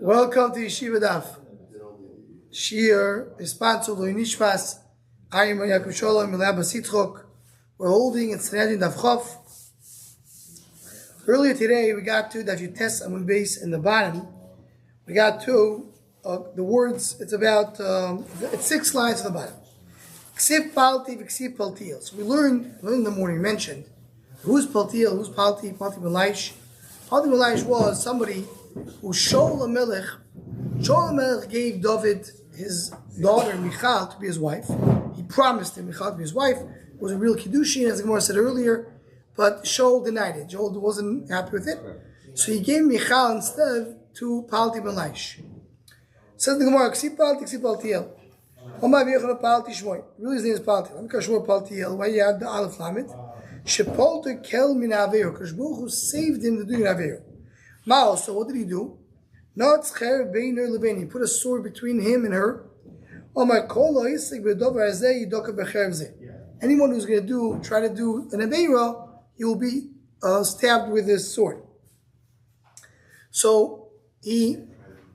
Welcome to Yeshiva Daf. Shir is sponsored by Nishmas. I am Yaakov Shalom Milaba Sitzchok. We're holding in Sanhedrin Daf Chof. Earlier today, we got to Daf Yutes Amud Beis in the bottom. We got to the words. It's about it's 6 lines at the bottom. Ksiv Palti v'Ksiv Paltiel. So we learned in the morning. Mentioned who's Paltiel, who's Palti, Palti Melaish. Palti Melaish was somebody who Shaul HaMelech gave David his daughter Michal to be his wife. He promised him Michal to be his wife. It was a real kiddushin, as the Gemara said earlier, but Shaul denied it. Shaul wasn't happy with it, so he gave Michal instead to Palti Melaish. Says the Gemara, Ksiv Palti, Ksiv Paltiel. Really, his name is Paltiel. I'm Kashmur Paltiel. Why you add the Aleph Lamed? Shepolter Kel Min Aveiro. Kashmur who saved him to do Aveiro. Mao, so what did he do? He put a sword between him and her. Anyone who's going to try to do an Aveira, he will be stabbed with this sword. So he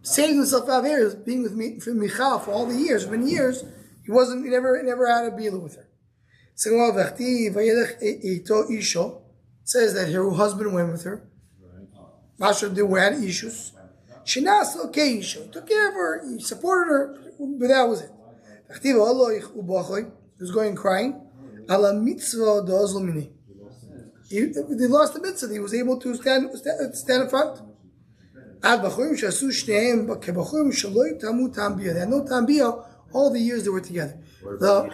saved himself out there, being with Michal for all the years, for many years. He never had a bila with her. It says that her husband went with her. Masha did had issues. She took care of her, he supported her, but that was it. He was going crying. They lost the mitzvah. He was able to stand in front. They had no tambiyah all the years they were together. The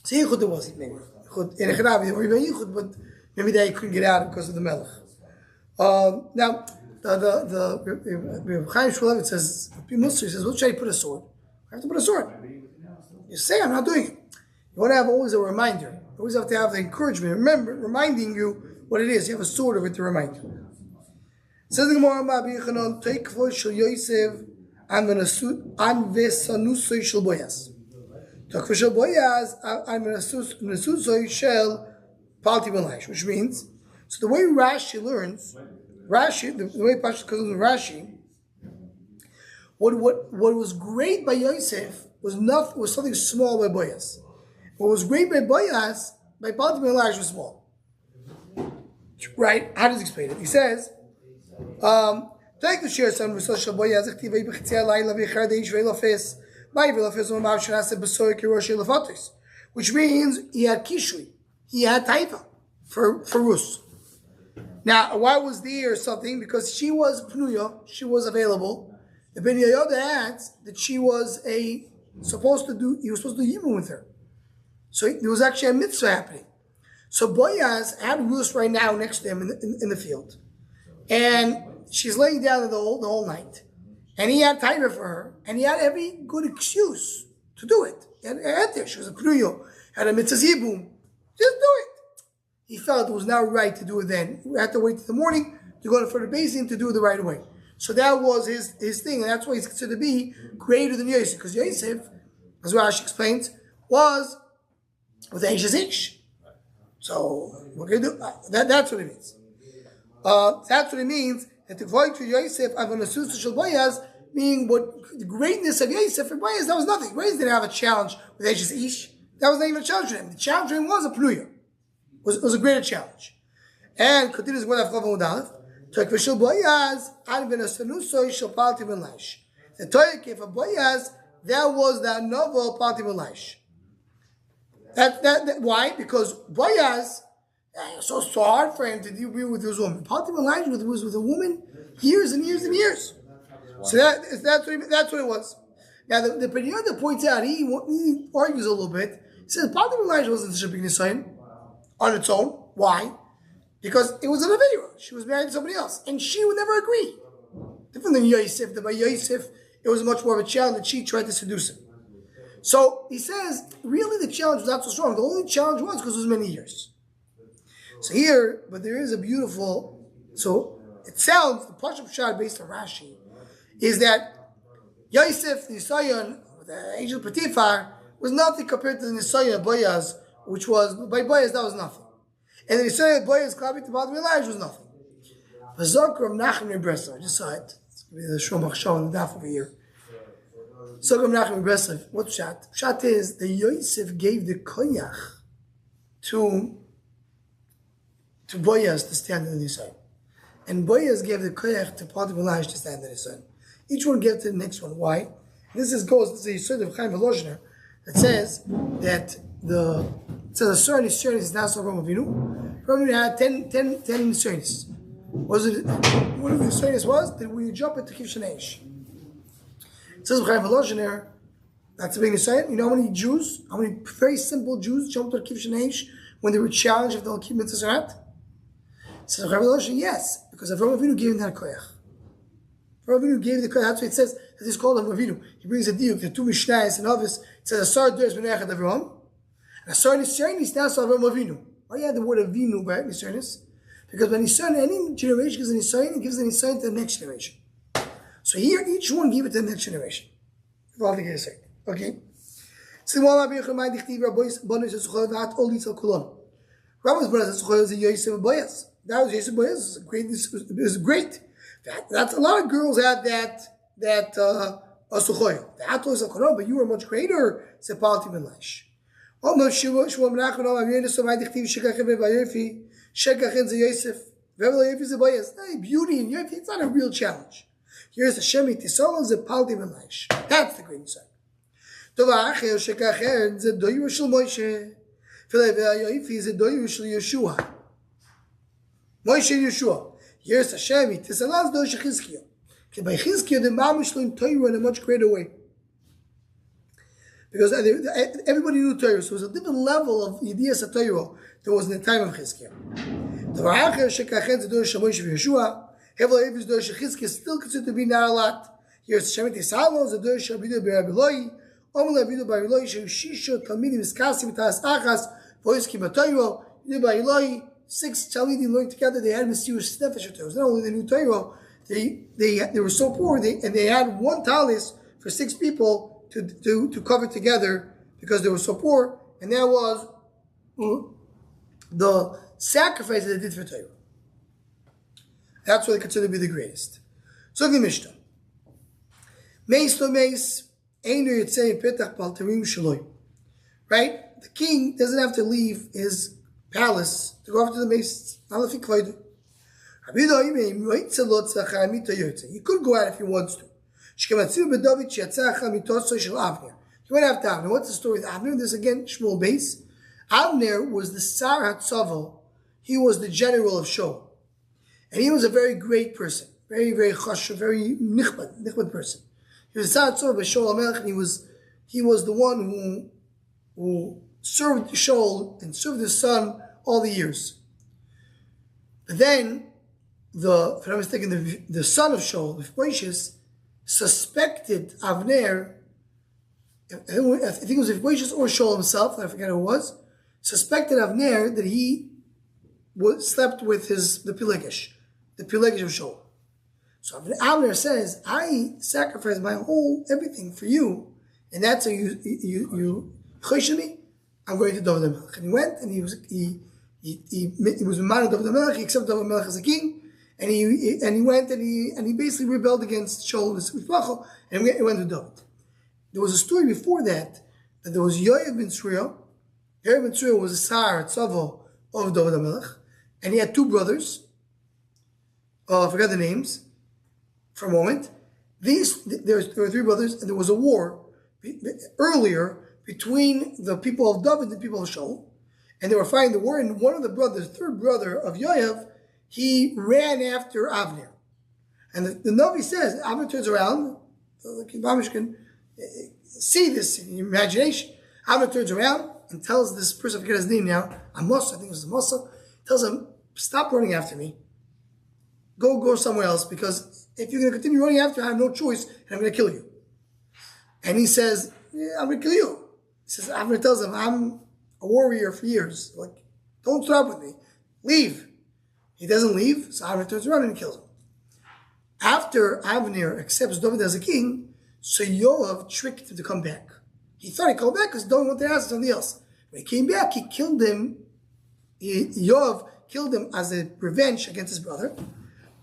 Yichud there wasn't maybe. But maybe they couldn't get out because of the melech. Now, the Chaim Shmulevitz says, Musar says, what should I put a sword? I have to put a sword. You say, I'm not doing it. You want to have always a reminder. You always have to have the encouragement. Remember, reminding you what it is. You have a sword of it to remind you. Says the Gemara, take Shel Yosef and Vesanusoi Shel Boyaz. Take Shel Boyaz and Vesanusoi Shel Palti Melaish, which means, so the way Rashi learns, the way Pasha calls Rashi, what was great by Yosef was something small by Boyaz. What was great by Boyaz, by Palti Melaish was small. Right? How does he explain it? He says, take the share son of Boyaz, which means he had kishui, he had taiva for Rus. Now, why was there something? Because she was pnuya, she was available. The Ben Yehoyada adds that he was supposed to do yibum with her. So there was actually a mitzvah happening. So Boyaz had Rus right now next to him in the field. And she's laying down the whole night. And he had taiva for her. And he had every good excuse to do it. And she was a pnuya, had a mitzvah yibum. Just do it. He felt it was not right to do it then. We had to wait till the morning to go to the basin to do it the right way. So that was his thing, and that's why he's considered to be greater than Yosef. Because Yosef, as Rashi explains, was with Eish's Ish. So we're going to do that's what it means. That's what it means that the void to Yosef and Venasus Shel Boyaz, meaning what the greatness of Yosef for Boyaz, that was nothing. Boyaz didn't have a challenge with Eish's Ish. That was not even a challenge for him. The challenge for him was a Pnuya. Was a greater challenge. And continues with Afchav Mudalef. Toik Shel Boyaz and Venasanusoi Shel Palti Melaish. The Toik for Boyaz, that was that novel Palti Melaish. That why? Because Boyaz, it was so hard for him to be with his woman. Palti Melaish was with a woman years and years and years. So that's what it was. Now the Ben Yehoyada points out, he argues a little bit. He says Palti Melaish wasn't such a big nisayon on its own. Why? Because it was an Aveira. She was married to somebody else. And she would never agree. Different than Yosef. By Yosef, it was much more of a challenge that she tried to seduce him. So he says, really the challenge was not so strong. The only challenge was because it was many years. So here, but there is a beautiful, so it sounds, the Pashup Shad based on Rashi, is that Yosef, the Nisayon, the angel Potiphar, was nothing compared to the Nisayon of Boyaz, which was, by Boyaz, that was nothing. And the Nisayon of Boyaz, Klabi to Palti Melaish was nothing. V'zok Rav Nachman in Breslau, I just saw it. The Shomach Shah on the Daf over here. So what's Pshat? Pshat is that Yosef gave the koyach to Boaz to stand in the Yisrael. And Boaz gave the koyach to Potiphar to stand in the Yisrael. Each one gave to the next one. Why? This is the Yisrael of Chaim Volozhiner that says that a certain Yisrael is now so Avraham Avinu. Avraham Avinu had 10 Yisraelis. Was it one of the Yisraelis was that when you jump into Kivshaneish? It says Chaim Volozhiner, that's a big Yisrael. You know how many very simple Jews jumped to Kivshaneish when they were challenged if they'll keep Mitzvah Sarat? Says Chaim Volozhiner, yes, because Avraham Avinu gave him that koyach. Avraham Avinu gave the koyach. That's why it says that he's called Avraham Avinu. He brings a diuk, the two Mishnayos and others. It says Asar Dores Ben Echad Avraham, and Asar Nisraelis now saw Avraham Avinu. Why you had the word Avinu by Nisraelis? Because when Nisrael, any generation gives an Nisrael, it gives an Nisrael to the next generation. So here, each one gave it to the next generation. Okay? So Rabbi's brothers is Yosef Boaz. That was Yosef Boaz. It was great. That's a lot of girls had that Asuchoy. That was a Koron, but you were much greater. Sepalti ben Laish. Shekachin ze Yosef. Yosef is a Boaz. Beauty in Yosef, it's not a real challenge. Here's the Shemi Tisol ze Palti ben Laish. That's the great side. Tova Achel Shekachin ze Doyu Shel Moshe. Yosef is a Doyu Shel Yeshua. Moshe Yeshua. Here's the Shemi Tisol ze Doyu Shel Chizkiah. Okay, by Chizkiah the Mamish learned Torah in a much greater way. Because everybody knew Torah, so it was a different level of ideas of Torah there was in the time of Chizkiah. The V'achar shekachet the Dosh Moshe v'Yeshua, Hevel Evis Dosh Chizkiah still considered to be not a lot. Here's Shemet Yisrael, the Dosh Abidu B'Rabiloi, Omel Abidu B'Rabiloi, Shisho Talmidim Iskasim Tas Achas, Voiski B'Torah, Abidu B'Rabiloi. 6 Talmidim learned together. They had mysterious nefesh Torah. Not only they knew Torah, they were so poor, and they had one talis for 6 people to cover together because they were so poor, and that was the sacrifice that they did for Torah. That's what they consider to be the greatest. So the Mishnah. Meis to meis, einu yitzei petach paltarim shaloi. Right? The king doesn't have to leave his palace to go after the meis. He could go out if he wants to. He went after Avner. What's the story with Avner? There's again Shmuel base. Avner was the Sar HaTzava. He was the general of Shaul. And he was a very great person. Very, very chosh, very nichbad person. He was the Sar HaTzava by Shaul HaMelech, and he was the one who served Shaul and served his son all the years. But then, if I'm not mistaken, the son of Shaul, Mephibosheth, suspected Avner, I think it was Mephibosheth or Shaul himself, I forget who it was, suspected Avner that he slept with the Pilegesh of Shaul. So Avner says, I sacrificed my whole everything for you, and that's how you choshen me. I'm going to David HaMelech. And he went, and he was a man of David HaMelech. He accepted David HaMelech as a king, and he went and he basically rebelled against Shaul and he went to David. There was a story before that there was Yoav ben Tzruya. Yoav ben Tzruya was a Sar Tzava of David HaMelech, and he had 2 brothers. I forgot the names for a moment. There were 3 brothers, and there was a war earlier between the people of David and the people of Shaul, and they were fighting the war. And one of the brothers, the 3rd brother of Yoav, he ran after Avner, and the Navi says Avner turns around. The Kibbamish can see this in your imagination. Avner turns around and tells this person, I forget his name now, Amos, I think it was Amos, tells him, stop running after me. Go somewhere else, because if you're going to continue running after me, I have no choice, and I'm going to kill you. And he says, yeah, I'm going to kill you. He says, Avner tells him, I'm a warrior for years. Like, don't stop with me. Leave. He doesn't leave, so Avner turns around and kills him. After Avner accepts David as a king, so Yoav tricked him to come back. He thought he'd come back because David wanted to ask something else. When he came back, he killed him. Yoav killed him as a revenge against his brother,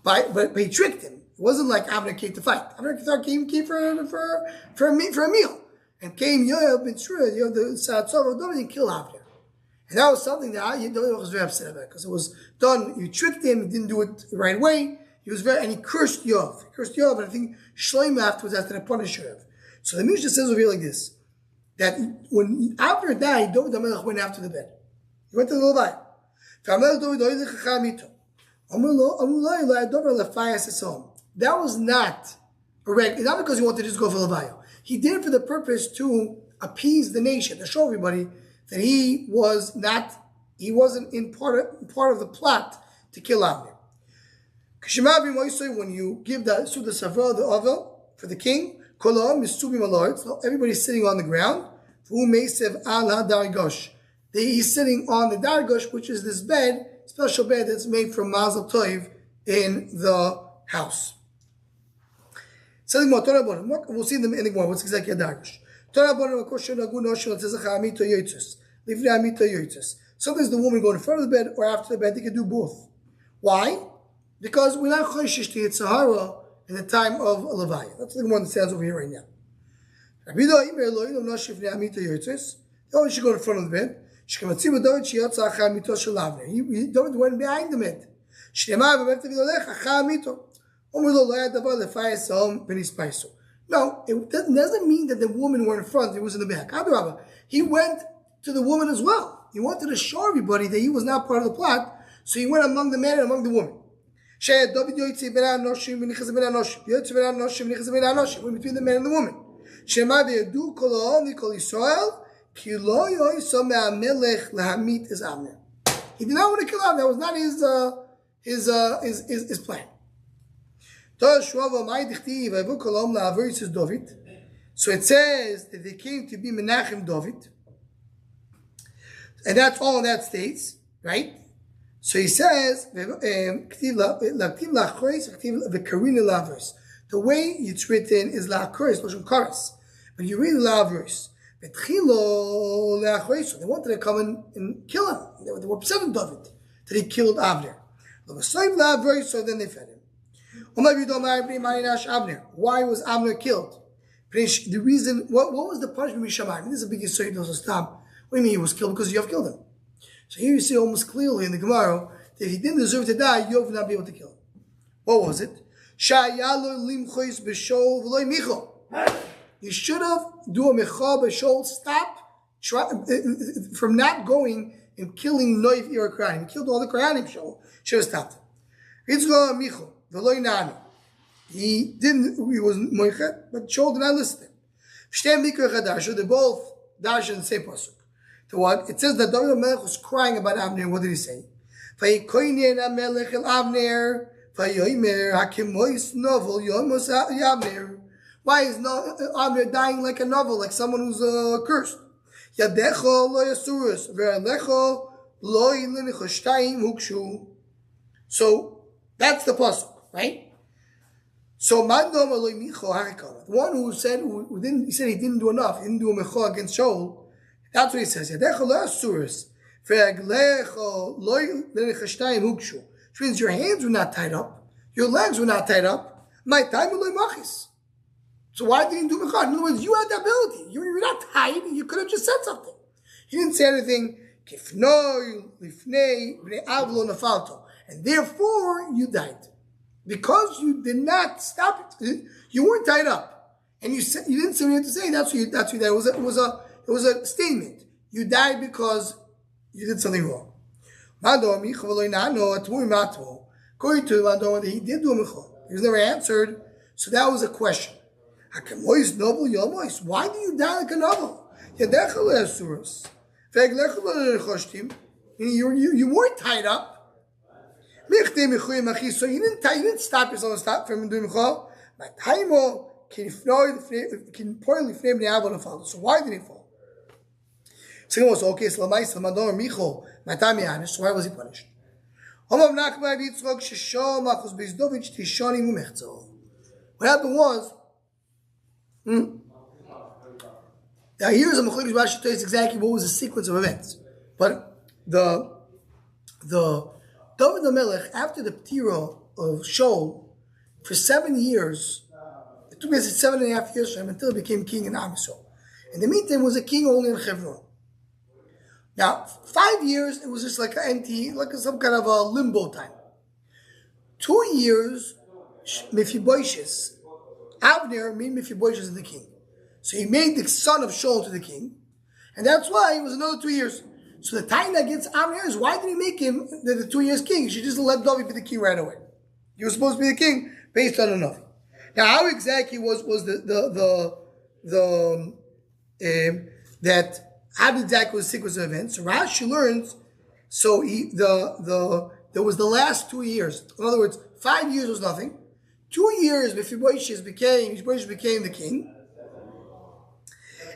but he tricked him. wasn't like Avner came to fight. Avner came for a meal. And came Yoav ben Tzruya, the Saratzov of David, and killed Avner. And that was something that David was very upset about, because it was done, you tricked him, he didn't do it the right way. And he cursed Yoav. And I think Shloim afterwards has to punish Yoav. So the Mishnah says over here like this, that when Avner died, David HaMelech went after the bed. He went to the Levaya. That was not a regular, not because he wanted to just go for Levaya. He did it for the purpose to appease the nation, to show everybody that he wasn't in part of the plot to kill Avner. When you give the Suda Savra, the Avel, for the king, everybody's sitting on the ground. He's sitting on the Dargosh, which is this bed, special bed that's made from Mazel Tov in the house. We'll see them in the Gemara. What's exactly a Dargosh? Sometimes the woman go in front of the bed or after the bed. They can do both. Why? Because we're not choishish to hit Sahara in the time of Levaya. That's the one that stands over here right now. Oh, she go in front of the bed. David went behind the bed. No, it doesn't mean that the woman were in front, it was in the back. He went to the woman as well. He wanted to show everybody that he was not part of the plot, so he went among the man and among the woman. Went between the man and the woman. He did not want to kill Avner. That was not his plan. So it says that they came to be Menachem David, and that's all that states, right? So he says the way it's written is la'akros, lashon karas, but you read la'avros. They wanted to come and kill him. They were upset with David that he killed Avner. So then they fed him. Why was Avner killed? The reason, what was the punishment? This is a big issue. He doesn't stop. What do you mean he was killed? Because Yov killed him. So here you see almost clearly in the Gemara that if he didn't deserve to die, Yov would not be able to kill him. What was it? You should have do a mecha b'shol, stop from not going and killing Noiv Ir Krayanim. He killed all the Krayanim. Should have stopped. He didn't. He was moichet, but Shaul did not listen to him. They're both dash in the same pasuk. To what? It says that David HaMelech was crying about Avner. What did he say? Why is Avner dying like a novel, like someone who's cursed? So that's the pasuk, right? So the one who said he said he didn't do enough, he didn't do a mecha against Shaul. That's what he says. Which means your hands were not tied up, your legs were not tied up. My time was. So why didn't he do mecha? In other words, you had the ability. You were not tied. You could have just said something. He didn't say anything. And therefore you died. Because you did not stop it. You weren't tied up. And you didn't say what you had to say. That's what you died. It was a statement. You died because you did something wrong. According to Madon, he did do a mecha. He was never answered. So that was a question. Why do you die like a novel? You weren't tied up. So you didn't stop yourself from doing mecha. So why did he fall? So okay, so why was he punished? What happened was, now here's a Mechalikas Rashi tells us exactly what was the sequence of events. But the David HaMelech, after the Ptira of Shaul, for 7 years. It took us 7.5 years for him until he became king in Am Yisrael. In the meantime, he was a king only in Hebron. Now, 5 years, it was just like an empty, like some kind of a limbo time. 2 years, Mephibosheth, Abner made Mephibosheth the king. So he made the son of Shaul to the king, and that's why it was another 2 years. So the time that gets Abner is, why did he make him the 2 years king? He should just let David be the king right away. He was supposed to be the king based on a Navi. Now, how exactly was how exactly was the sequence of events? So Rashi learns. So there was the last 2 years. In other words, 5 years was nothing. 2 years Mephibosheth became the king.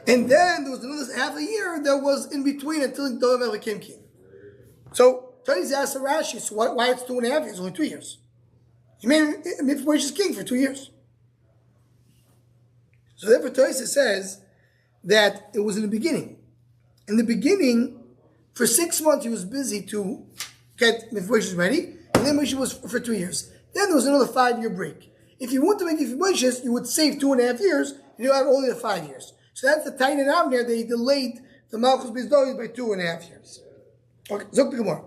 And then there was another half a year that was in between until David became king. So Tony's asked Rashi, so why it's 2.5 years? Only 2 years. He made Mephibosheth king for 2 years. So therefore Toysa says that it was in the beginning. In the beginning, for 6 months he was busy to get Mephibosheth ready, and then Mephibosheth was for 2 years. Then there was another 5-year break. If you want to make Mephibosheth, you would save 2.5 years, and you have only the 5 years. So that's the time in Avner that he delayed the Malchus Beis David by 2.5 years. Okay, Zok the Gemara.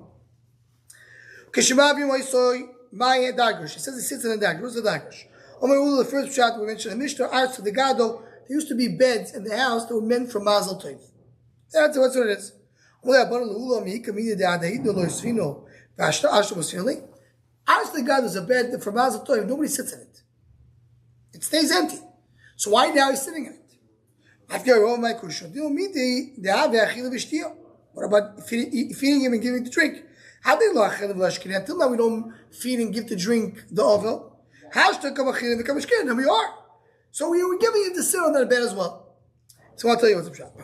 Okay, Shemavim Oisoy Maya Dagosh. He says he sits in a Dagosh. What's the Dagosh? Omer Ula, the first shot we mentioned, the Mishnah Arts of the Gado. There used to be beds in the house that were meant for Mazel Tov. That's what it is. Arts the Gado is a bed for Mazel Tov. Nobody sits in it. It stays empty. So why now he's sitting in it? What about feeding him and giving the drink? Until now we don't feed and give the drink the ovel. And we are. So we were giving him to sit on that bed as well. So I'll tell you what's up.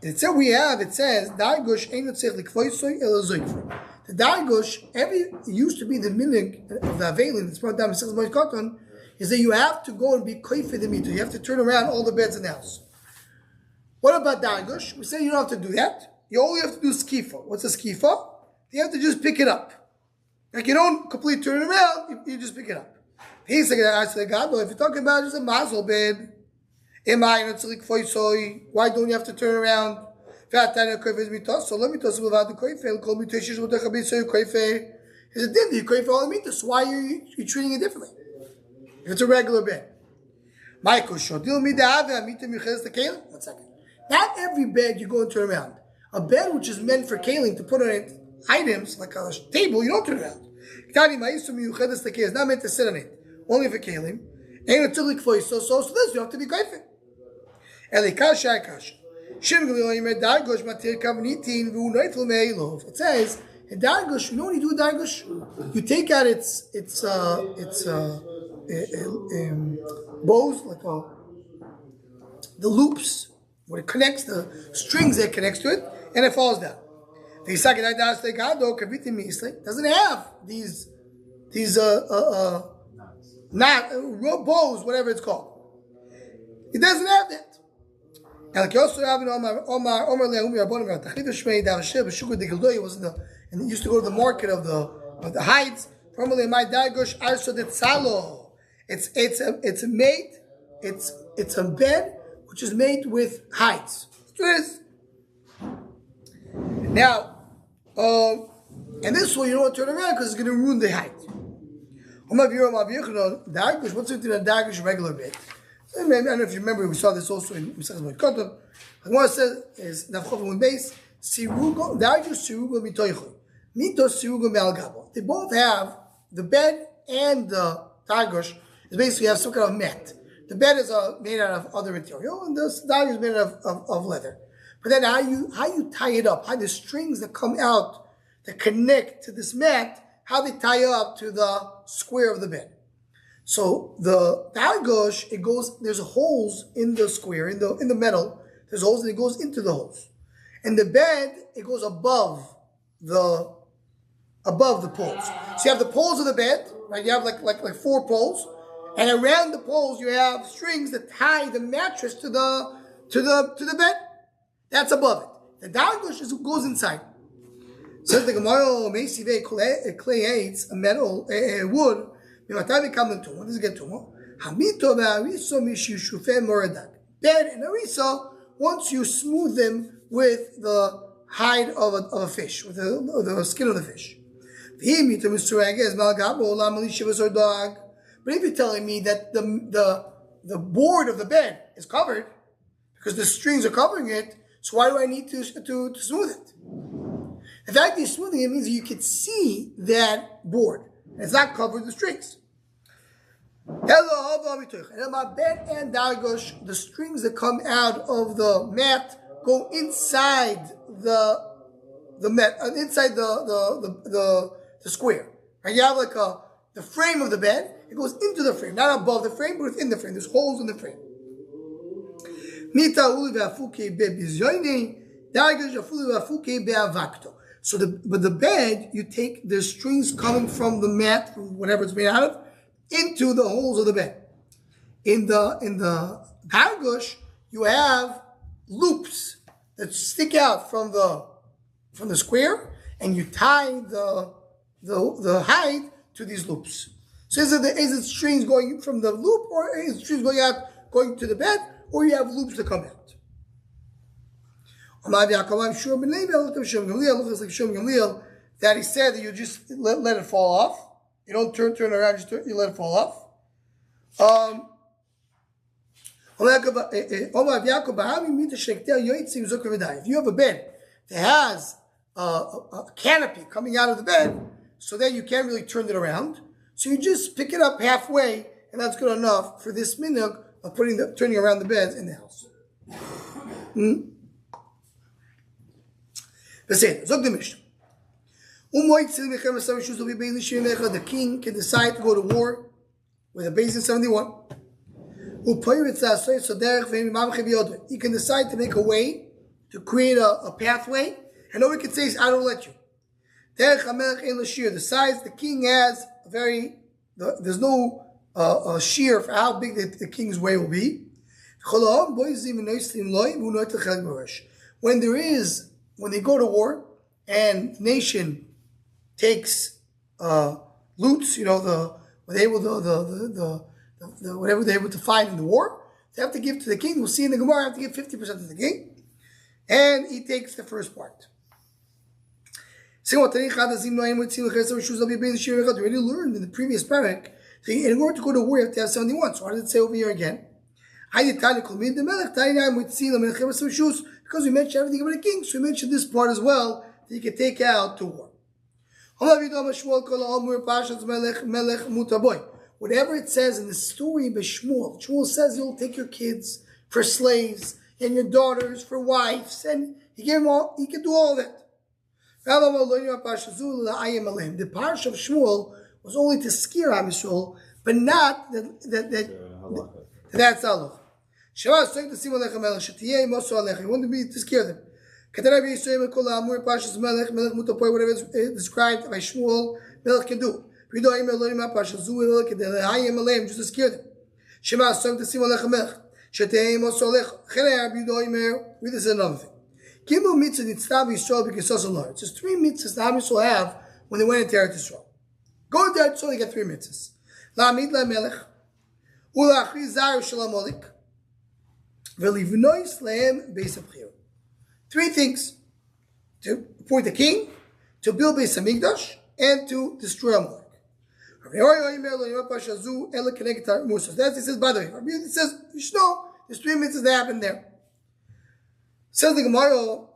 It says, the Dargush, used to be the minig of the Avelim, it's brought down in 6 cotton, is that you have to go and be koife the meter. You have to turn around all the beds in the house. What about Dargush? We say you don't have to do that. You only have to do skifa. What's a skifa? You have to just pick it up. Like you don't completely turn it around, you just pick it up. He's like, if you're talking about just a mazel bed, why don't you have to turn around? So let me tell you about the koife. There's a din, you koife all the meters. So why are you treating it differently? If it's a regular bed. One second. Not every bed you go and turn around. A bed which is meant for kaling, to put on it items, like a table, you don't turn around. It's not meant to sit on it. Only for kalim. So this you have to be koife. It says in Dargush, you know when you do Dargush, you take out its bows, like the loops, where it connects, the strings that connects to it, and it falls down. The second doesn't have these not bows, whatever it's called. It doesn't have that. And he used to go to the market of the hides. Formerly, my Dargush also that salo. It's a bed which is made with hides. So it is. Now, and this way you don't want to turn around because it's going to ruin the hide. Dargush, what's it in a Dargush regular bed? I don't know if you remember, we saw this also in Mishnah Kotam. What it says is Nafchov base Sirugo Dargush Sirugo Mitoicho Mitos Sirugo Me'algabo. They both have the bed and the Dargush is basically have some kind of mat. The bed is made out of other material, and the Dargush is made of leather. But then how you tie it up, how the strings that come out that connect to this mat, how they tie up to the square of the bed. So the Dargush, there's holes in the square, in the metal, there's holes and it goes into the holes. And the bed, it goes above the poles. So you have the poles of the bed, right? You have like 4 poles, and around the poles you have strings that tie the mattress to the bed. That's above it. The Dargush goes inside. Says the Gemara, clay hates a metal, a wood. When does it get tumah? Hamito ve'ariso mishishufe moradak. Bed and arisa, once you smooth them with the hide of a fish, with the skin of the fish. But if you're telling me that the board of the bed is covered, because the strings are covering it, so why do I need to smooth it? In fact, the smoothing it means you can see that board. It's not covered with the strings. And my bed and dargosh, the strings that come out of the mat go inside the mat, inside the square. Right? You have like the frame of the bed. It goes into the frame, not above the frame, but within the frame. There's holes in the frame. So the bed, you take the strings coming from the mat, from whatever it's made out of, into the holes of the bed. In the dargush, you have loops that stick out from the square, and you tie the hide to these loops. So is it strings going from the loop, or is it strings going to the bed, or you have loops that come out? That he said that you just let it fall off. You don't turn around, you let it fall off. If you have a bed that has a canopy coming out of the bed, so then you can't really turn it around. So you just pick it up halfway, and that's good enough for this minhag of turning around the beds in the house. The king can decide to go to war with a base in 71. He can decide to make a way, to create a pathway, and nobody can say, I don't let you. The size the king has, there's no shear for how big the king's way will be. When they go to war, and the nation takes loots, whatever they're able to find in the war, they have to give to the king. We'll see in the Gemara, have to give 50% to the king, and he takes the first part. We already learned in the previous parak that in order to go to war, you have to have 71. So why does it say over here again? Because we mentioned everything about the king, so we mentioned this part as well that you can take out to war. Whatever it says in the story of Shmuel says you'll take your kids for slaves and your daughters for wives, and he can do all that. The parsha of Shmuel was only to scare Am Yisrael, but not that's Allah. He wanted to be to scare them. Whatever is described by Shmuel, Melech can do. Just to scare them. This is another thing. It says 3 mitzvahs the Am Yisrael have when they went into Eretz Yisrael. Go to Eretz Yisrael, they get 3 mitzvahs. La'amid la'melech, u'la'achri zar shel ha'molik, ve'livnois lehem beis ha'bchir. 3 things: to appoint a king, to build Beis Hamikdash, and to destroy Amalek. That it says, by the way, it says, there's 3 mitzvahs that happen there. Says the Gemara,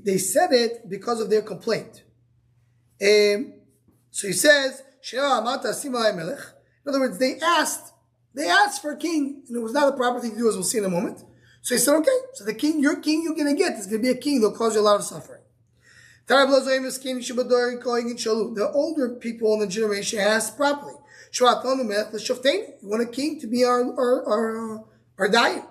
they said it because of their complaint. So he says, in other words, they asked for a king, and it was not a proper thing to do, as we'll see in a moment. So he said, okay, so the king, your king you're going to get is going to be a king that'll cause you a lot of suffering. The older people in the generation asked properly, you want a king to be our dayan.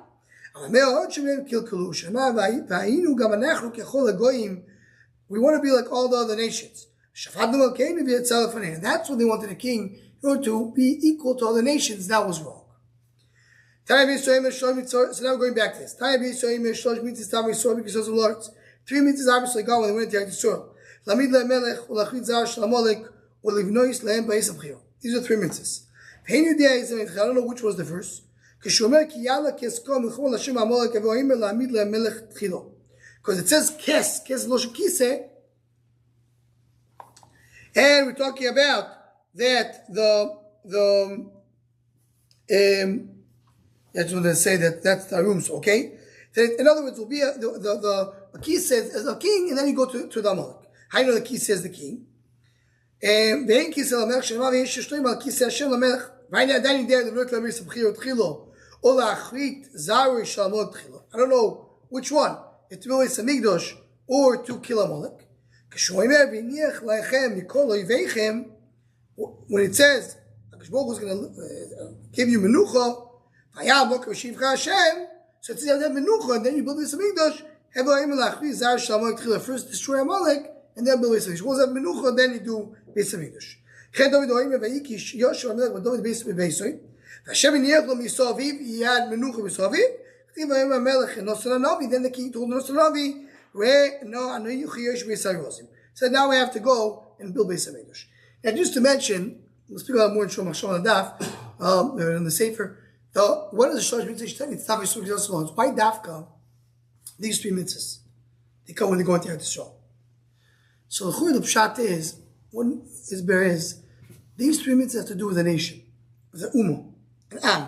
We want to be like all the other nations. And that's when they wanted a king, in order to be equal to other nations. That was wrong. So now we're going back to this. 3 mitzvahs obviously God when they went into Eretz Yisrael. or livnois lehem ba'is abchira. These are 3 mitzvahs. I don't know which was the first. Because it says kes loshen kise, and we're talking about that I just want to say that's the rooms, okay? In other words, it will be the kise is a king, and then you go to the Amalek. How do you know the kise is the king? And ve'en kise lamelech shema ve'en sheshtoim al kise Hashem lamelech. Right now, then there the Lord Lamis Bchiro Tchilo Ola Achrit Zaru Shalmot Tchilo. I don't know which one. It's really Samigdosh or to kill Amalek. Kashoimer v'niach laichem mikol oivechem. When it says Hakadosh is going to give you menucha, v'yam lo k'v'shivcha Hashem. So it says that menucha, and then you build this Samigdosh. Hebo Oim Lachrit Zaru Shalmot Tchilo. First destroy Amalek, and then build this Samigdosh. Once you have menucha, then you do this Samigdosh. Chen David Oime Vayikish Yoshua Melech David Beis Beisoy. Hashem iniach lo misaviv. He had menucha misaviv. Chtiv Oime Melech Nosson Navi. Then the king told Nosson Navi, "Re no anu yuchiyosh beisayrosim." So now we have to go and build Beis Hamikdash. And just to mention, we'll speak about more in Shom Hashon Daf in the Sefer. What is the Shlosh Mitzvah? It's Daf Yisrael Yisrael. Why Dafka? These 3 mitzvahs. They come when they go into Eretz Yisrael. So the pshat is. One is these 3 mitzvahs have to do with a nation, with an ummah, an am.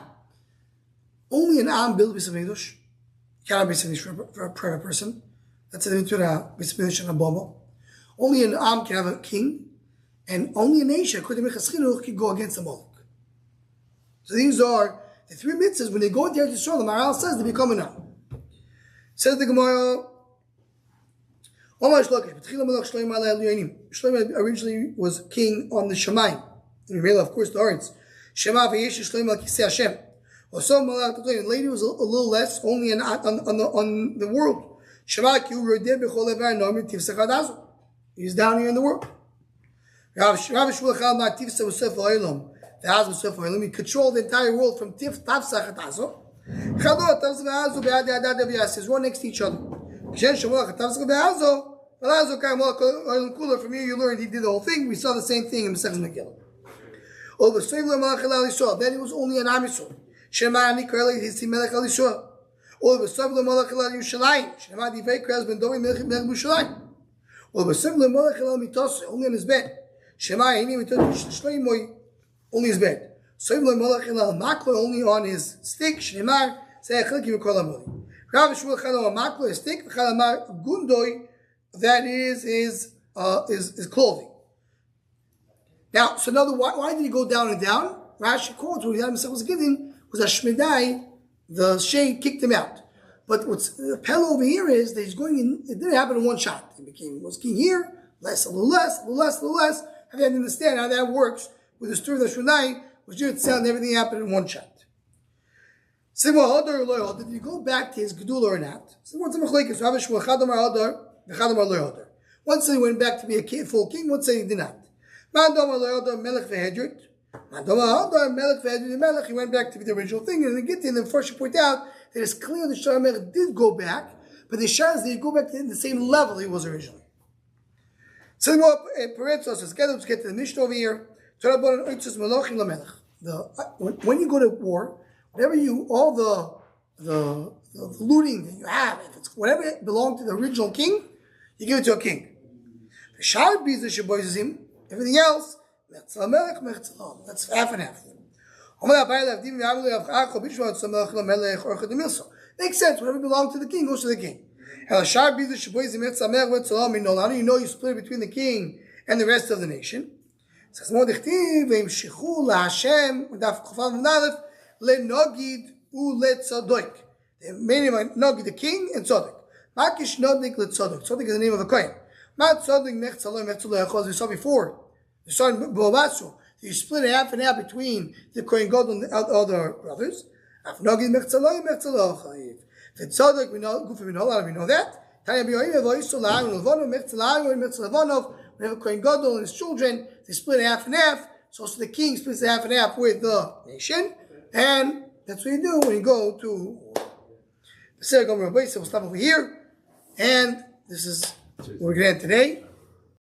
Only an am builds Beis Hamikdash. You cannot be Beis Hamikdash for a private person. That's a mitzvah Beis Hamikdash and a bama. Only an am can have a king, and only a nation, according to Minchas Chinuch, can go against a Molech. So these are the 3 mitzvahs. When they go into Eretz Yisrael, the Maharal says they become an am. Says the Gemara. Shlomo originally was king on the Shemayim. Of course, the Arts. Shema v'yesh Shlomo al kisei Hashem. Also, the lady was a little less, only on the world. Shema ki hu rodeh b'chol levar nomin tifsach adazo. He's down here in the world. Rav Shmuel Chal ma tifsach v'sef ha'olam. The Haz v'sef ha'olam. He controlled the entire world from tifsach adazo. Chadot tifsach adazo be'ad yadad aviyas. One next to each other. From here you learned he did the whole thing. We saw the same thing in Masechet Megillah. Then he was only an Am Yisrael. Shema ani kareli hisi melech al Yisrael. B'sav lemalach al Yerushalayim. Shema divrei kriyas ben domi melech Yerushalayim. B'sav lemalach al mitose, only on his bed. Shema ini mitose shleimoy, only his bed. B'sav lemalach al maklo, only on his stick. Shema se'echel ki v'kol amoli. Rav Shmuel Chal maklo, his stick. Chal gundoy, that is his clothing. Now, so another, why did he go down and down? Rashi quotes what he had himself was giving was that Shmedai, the shade, kicked him out. But what's the pell over here is that he's going in. It didn't happen in one shot. He was king here, less, a little less, a little less, a little less. I have to understand how that works with the story of the Shmedai, which didn't sound everything happened in one shot. Did he go back to his gedula or not? One said he went back to be a full king. One said he did not. He went back to be the original thing. And then first you point out that it's clear that Shlomo did go back, but the Shah is that he go back to the same level he was originally. So let's get to the Mishnah over here. When you go to war, whatever all the looting that you have, if it's whatever belonged to the original king, you give it to a king. Everything else, that's half and half. Makes sense. Whatever belongs to the king goes to the king. How do you know you split between the king and the rest of the nation? It says, the meaning of Nogid, the king, and Tzadok. Makish Nodnik Tzadok. Tzadok is the name of a kohen. Mat Tzadok Mechtzaloi Mechtzaloi, as we saw before. You saw in Bovasu. You split it half and half between the kohen God and the other brothers. Af Nogid Mechtzaloi Mechtzaloi. The Tzadok, we know, we know that. Tanya B'yoyim Evoisolah, and Levonov Mechtzaloi Mechtzaloi. We have a kohen God and his children. They split it half and half. So the king splits it half and half with the nation. And that's what you do when you go to war. We'll stop over here. And this is what we're going to end today.